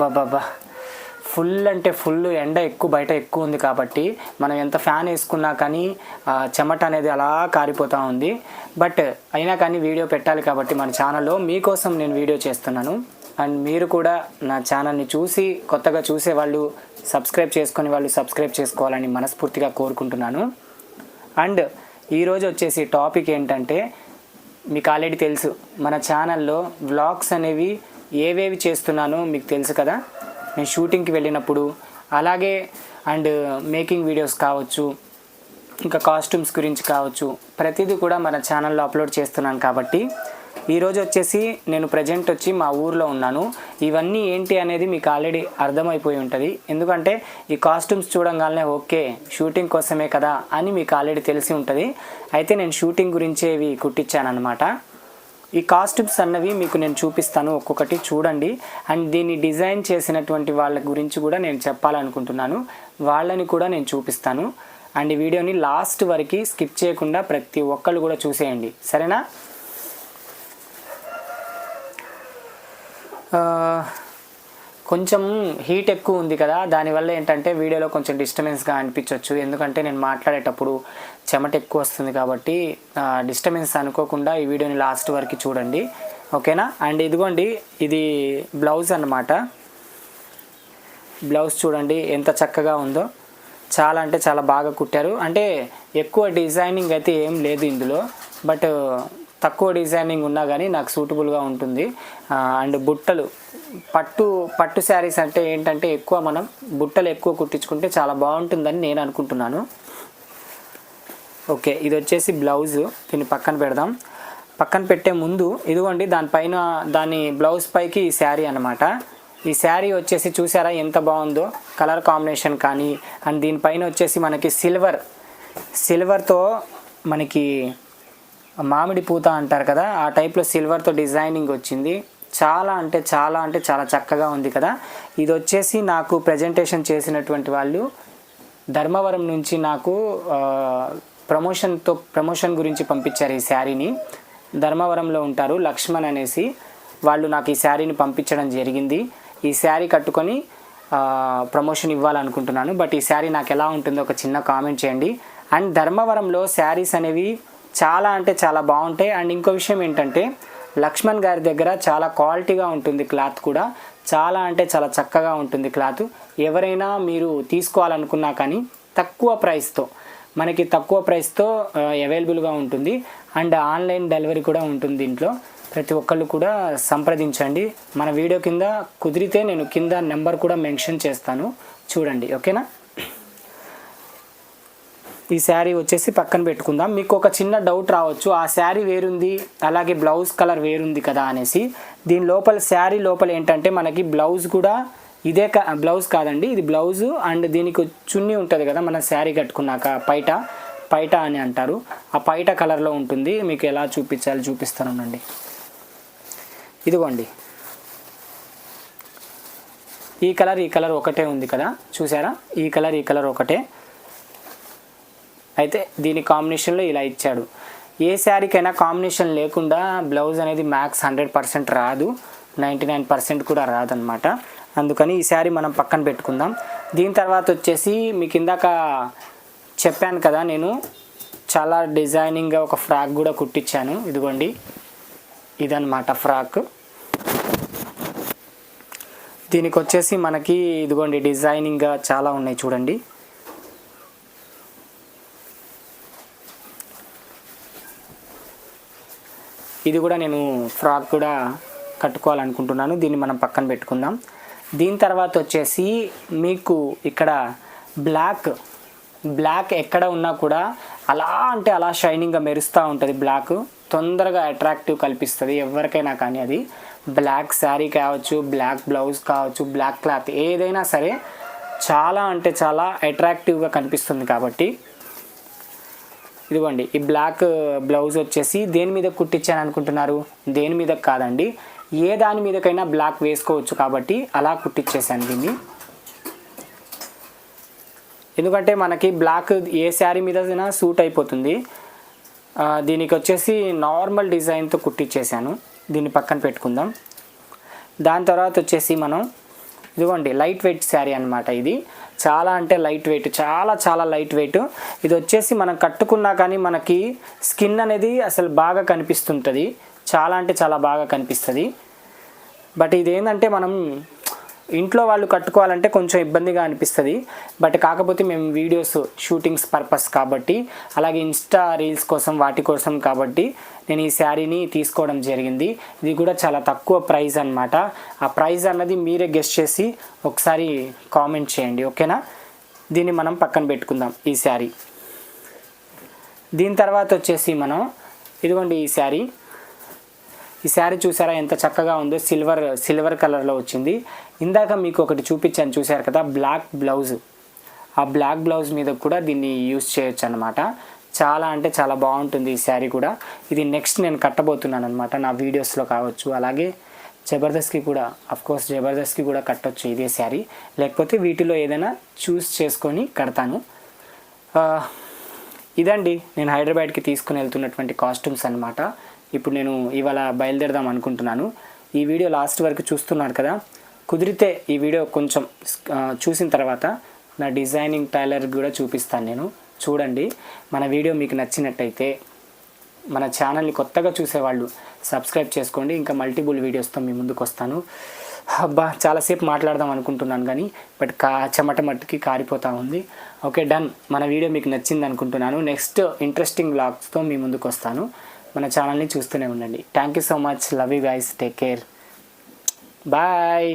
బాబా full అంటే full ఎండ ఎక్కువ బయట ఎక్కువ ఉంది కాబట్టి మనం ఎంత ఫ్యాన్ వేసుకున్నా కానీ చెమట అనేది అలా కారిపోతూ ఉంది. బట్ అయినా కానీ వీడియో పెట్టాలి కాబట్టి మన ఛానల్లో మీకోసం నేను వీడియో చేస్తున్నాను. అండ్ మీరు కూడా నా ఛానల్ని చూసి కొత్తగా చూసే వాళ్ళు సబ్స్క్రైబ్ చేసుకునే వాళ్ళు సబ్స్క్రైబ్ చేసుకోవాలని మనస్ఫూర్తిగా కోరుకుంటున్నాను. అండ్ ఈరోజు వచ్చేసి టాపిక్ ఏంటంటే మీకు ఆల్రెడీ తెలుసు మన ఛానల్లో వ్లాగ్స్ అనేవి ఏవేవి చేస్తున్నానో మీకు తెలుసు కదా. నేను షూటింగ్కి వెళ్ళినప్పుడు అలాగే అండ్ మేకింగ్ వీడియోస్ కావచ్చు, ఇంకా కాస్ట్యూమ్స్ గురించి కావచ్చు, ప్రతిదీ కూడా మన ఛానల్లో అప్లోడ్ చేస్తున్నాను. కాబట్టి ఈరోజు వచ్చేసి నేను ప్రజెంట్ వచ్చి మా ఊర్లో ఉన్నాను. ఇవన్నీ ఏంటి అనేది మీకు ఆల్రెడీ అర్థమైపోయి ఉంటుంది. ఎందుకంటే ఈ కాస్ట్యూమ్స్ చూడంగానే ఓకే షూటింగ్ కోసమే కదా అని మీకు ఆల్రెడీ తెలిసి ఉంటుంది. అయితే నేను షూటింగ్ గురించే ఇవి కుట్టించాను అనమాట. ఈ కాస్ట్యూమ్స్ అన్నవి మీకు నేను చూపిస్తాను, ఒక్కొక్కటి చూడండి. అండ్ దీన్ని డిజైన్ చేసినటువంటి వాళ్ళ గురించి కూడా నేను చెప్పాలనుకుంటున్నాను, వాళ్ళని కూడా నేను చూపిస్తాను. అండ్ ఈ వీడియోని లాస్ట్ వరకు స్కిప్ చేయకుండా ప్రతి ఒక్కళ్ళు కూడా చూసేయండి, సరేనా? కొంచెం హీట్ ఎక్కువ ఉంది కదా, దానివల్ల ఏంటంటే వీడియోలో కొంచెం డిస్టర్బెన్స్గా అనిపించవచ్చు. ఎందుకంటే నేను మాట్లాడేటప్పుడు చెమట ఎక్కువ వస్తుంది కాబట్టి డిస్టర్బెన్స్ అనుకోకుండా ఈ వీడియోని లాస్ట్ వరకు చూడండి, ఓకేనా? అండ్ ఇదిగోండి, ఇది బ్లౌజ్ అన్నమాట. బ్లౌజ్ చూడండి ఎంత చక్కగా ఉందో, చాలా అంటే చాలా బాగా కుట్టారు. అంటే ఎక్కువ డిజైనింగ్ అయితే ఏం లేదు ఇందులో, బట్ తక్కువ డిజైనింగ్ ఉన్నా కానీ నాకు సూటబుల్గా ఉంటుంది. అండ్ బుట్టలు, పట్టు శారీస్ అంటే ఏంటంటే ఎక్కువ మనం బుట్టలు ఎక్కువ కుట్టించుకుంటే చాలా బాగుంటుందని నేను అనుకుంటున్నాను. ఓకే, ఇది వచ్చేసి బ్లౌజు. దీన్ని పక్కన పెడదాం. పక్కన పెట్టే ముందు ఇదిగోండి, దానిపైన దాని బ్లౌజ్ పైకి ఈ శారీ అనమాట. ఈ శారీ వచ్చేసి చూసారా ఎంత బాగుందో, కలర్ కాంబినేషన్ కానీ. అండ్ దీనిపైన వచ్చేసి మనకి సిల్వర్తో మనకి మామిడి పూత అంటారు కదా, ఆ టైప్లో సిల్వర్తో డిజైనింగ్ వచ్చింది. చాలా అంటే చాలా చక్కగా ఉంది కదా. ఇది వచ్చేసి నాకు ప్రజెంటేషన్ చేసినటువంటి వాళ్ళు ధర్మవరం నుంచి నాకు ప్రమోషన్ గురించి పంపించారు ఈ శారీని. ధర్మవరంలో ఉంటారు, లక్ష్మణ్ అనేసి వాళ్ళు నాకు ఈ శారీని పంపించడం జరిగింది. ఈ శారీ కట్టుకొని ప్రమోషన్ ఇవ్వాలనుకుంటున్నాను. బట్ ఈ శారీ నాకు ఎలా ఉంటుందో ఒక చిన్న కామెంట్ చేయండి. అండ్ ధర్మవరంలో శారీస్ అనేవి చాలా అంటే చాలా బాగుంటాయి. అండ్ ఇంకో విషయం ఏంటంటే లక్ష్మణ్ గారి దగ్గర చాలా క్వాలిటీగా ఉంటుంది క్లాత్ కూడా, చాలా అంటే చాలా చక్కగా ఉంటుంది క్లాత్. ఎవరైనా మీరు తీసుకోవాలనుకున్నా కానీ తక్కువ ప్రైస్తో అవైలబుల్గా ఉంటుంది. అండ్ ఆన్లైన్ డెలివరీ కూడా ఉంటుంది దీంట్లో. ప్రతి ఒక్కళ్ళు కూడా సంప్రదించండి. మన వీడియో కింద కుదిరితే నేను కింద నెంబర్ కూడా మెన్షన్ చేస్తాను, చూడండి, ఓకేనా? ఈ శారీ వచ్చేసి పక్కన పెట్టుకుందాం. మీకు ఒక చిన్న డౌట్ రావచ్చు, ఆ శారీ వేరుంది అలాగే బ్లౌజ్ కలర్ వేరుంది కదా అనేసి. దీని లోపల శారీ లోపల ఏంటంటే మనకి బ్లౌజ్ కూడా ఇదే బ్లౌజ్ కాదండి, ఇది బ్లౌజు. అండ్ దీనికి చున్నీ ఉంటుంది కదా మన శారీ కట్టుకున్నాక, పైట అని అంటారు, ఆ పైట కలర్లో ఉంటుంది. మీకు ఎలా చూపిస్తానండి. ఇదిగోండి, ఈ కలర్ ఒకటే ఉంది కదా, చూసారా? ఈ కలర్ ఒకటే. అయితే దీని కాంబినేషన్లో ఇలా ఇచ్చాడు. ఏ శారీకైనా కాంబినేషన్ లేకుండా బ్లౌజ్ అనేది మ్యాక్స్ 100% రాదు, 99% కూడా రాదనమాట. అందుకని ఈ శారీ మనం పక్కన పెట్టుకుందాం. దీని తర్వాత వచ్చేసి మీకు ఇందాక చెప్పాను కదా, నేను చాలా డిజైనింగ్గా ఒక ఫ్రాక్ కూడా కుట్టించాను. ఇదిగోండి, ఇదన్నమాట ఫ్రాక్. దీనికి వచ్చేసి మనకి ఇదిగోండి డిజైనింగ్గా చాలా ఉన్నాయి చూడండి. ఇది కూడా నేను ఫ్రాక్ కూడా కట్టుకోవాలనుకుంటున్నాను. దీన్ని మనం పక్కన పెట్టుకుందాం. దీని తర్వాత వచ్చేసి మీకు ఇక్కడ బ్లాక్ ఎక్కడ ఉన్నా కూడా అలా అంటే అలా షైనింగ్గా మెరుస్తూ ఉంటుంది. బ్లాక్ తొందరగా అట్రాక్టివ్ కల్పిస్తుంది ఎవరికైనా కానీ. అది బ్లాక్ శారీ కావచ్చు, బ్లాక్ బ్లౌజ్ కావచ్చు, బ్లాక్ క్లాత్ ఏదైనా సరే చాలా అంటే చాలా అట్రాక్టివ్గా కనిపిస్తుంది. కాబట్టి ఇదిగోండి, ఈ బ్లాక్ బ్లౌజ్ వచ్చేసి దేని మీద కుట్టించాను అనుకుంటున్నారు? దేని మీద కాదండి, ఏ దాని మీదకైనా బ్లాక్ వేసుకోవచ్చు కాబట్టి అలా కుట్టించేసాను దీన్ని. ఎందుకంటే మనకి బ్లాక్ ఏ శారీ మీద సూట్ అయిపోతుంది. దీనికి వచ్చేసి నార్మల్ డిజైన్తో కుట్టించేసాను. దీన్ని పక్కన పెట్టుకుందాం. దాని తర్వాత వచ్చేసి మనం ఇదిగోండి లైట్ వెయిట్ శారీ అనమాట. ఇది చాలా అంటే లైట్ వెయిట్, చాలా చాలా లైట్ వెయిట్. ఇది వచ్చేసి మనం కట్టుకున్నా కానీ మనకి స్కిన్ అనేది అసలు బాగా కనిపిస్తుంటుంది, చాలా అంటే చాలా బాగా కనిపిస్తుంది. బట్ ఇదేంటంటే మనం ఇంట్లో వాళ్ళు కట్టుకోవాలంటే కొంచెం ఇబ్బందిగా అనిపిస్తుంది. బట్ కాకపోతే మేము వీడియోస్ షూటింగ్స్ పర్పస్ కాబట్టి, అలాగే ఇన్స్టా రీల్స్ కోసం వాటి కోసం కాబట్టి నేను ఈ శారీని తీసుకోవడం జరిగింది. ఇది కూడా చాలా తక్కువ ప్రైస్ అనమాట. ఆ ప్రైస్ అన్నది మీరే గెస్ చేసి ఒకసారి కామెంట్ చేయండి, ఓకేనా. దీన్ని మనం పక్కన పెట్టుకుందాం ఈ శారీ. దీని తర్వాత వచ్చేసి మనం ఇదిగోండి ఈ శారీ చూసారా ఎంత చక్కగా ఉందో, సిల్వర్ కలర్లో వచ్చింది. ఇందాక మీకు ఒకటి చూపించాను చూసారు కదా, బ్లాక్ బ్లౌజ్. ఆ బ్లాక్ బ్లౌజ్ మీద కూడా దీన్ని యూస్ చేయొచ్చు అనమాట. చాలా అంటే చాలా బాగుంటుంది ఈ శారీ కూడా. ఇది నెక్స్ట్ నేను కట్టబోతున్నాను అనమాట, నా వీడియోస్లో కావచ్చు. అలాగే జబర్దస్త్కి కూడా, అఫ్కోర్స్ జబర్దస్త్కి కూడా కట్టొచ్చు ఇదే శారీ, లేకపోతే వీటిలో ఏదైనా చూస్ చేసుకొని కడతాను. ఇదండి నేను హైదరాబాద్కి తీసుకుని వెళ్తున్నటువంటి కాస్ట్యూమ్స్ అనమాట. ఇప్పుడు నేను ఇవాళ బయలుదేరదాం అనుకుంటున్నాను. ఈ వీడియో లాస్ట్ వరకు చూస్తున్నారు కదా, కుదిరితే ఈ వీడియో కొంచెం చూసిన తర్వాత నా డిజైనింగ్ టైలర్ కూడా చూపిస్తాను నేను, చూడండి. మన వీడియో మీకు నచ్చినట్టయితే మన ఛానల్ని కొత్తగా చూసేవాళ్ళు సబ్స్క్రైబ్ చేసుకోండి. ఇంకా మల్టిపుల్ వీడియోస్తో మీ ముందుకు వస్తాను. అబ్బా చాలాసేపు మాట్లాడదాం అనుకుంటున్నాను కానీ బట్ చెమట మట్టుకి కారిపోతూ ఉంది. Okay done. మన వీడియో మీకు నచ్చింది అనుకుంటున్నాను. నెక్స్ట్ ఇంట్రెస్టింగ్ వ్లాగ్స్తో మీ ముందుకు వస్తాను. మన ఛానల్ని చూస్తూనే ఉండండి. Thank you so much. Love you guys. Take care. Bye.